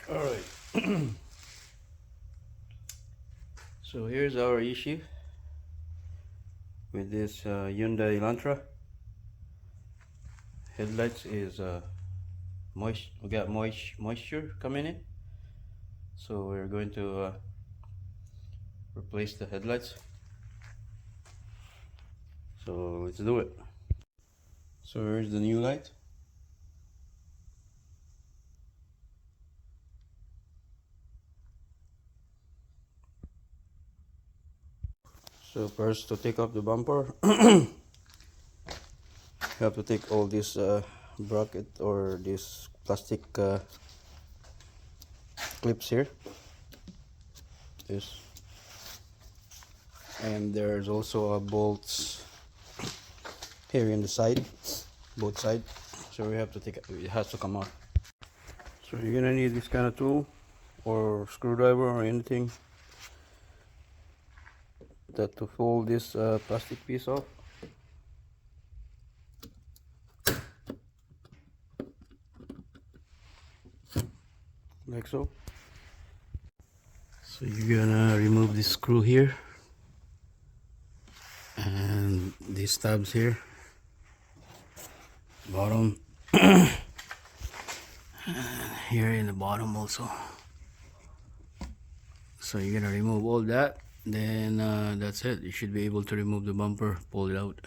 All right. So here's our issue with this Hyundai Elantra. Headlights is we got moisture coming in, so we're going to replace the headlights. So let's do it. So here's the new light. So first, to take off the bumper, you have to take all this bracket or this plastic clips here. This, and there's also bolts here in the side, both sides. So we have to take it has to come out. So you're gonna need this kind of tool or screwdriver or anything that to fold this plastic piece off. Like so. So you're gonna remove this screw here and these tabs here, bottom, here in the bottom also. So you're gonna remove all that, then that's it. You should be able to remove the bumper, pull it out.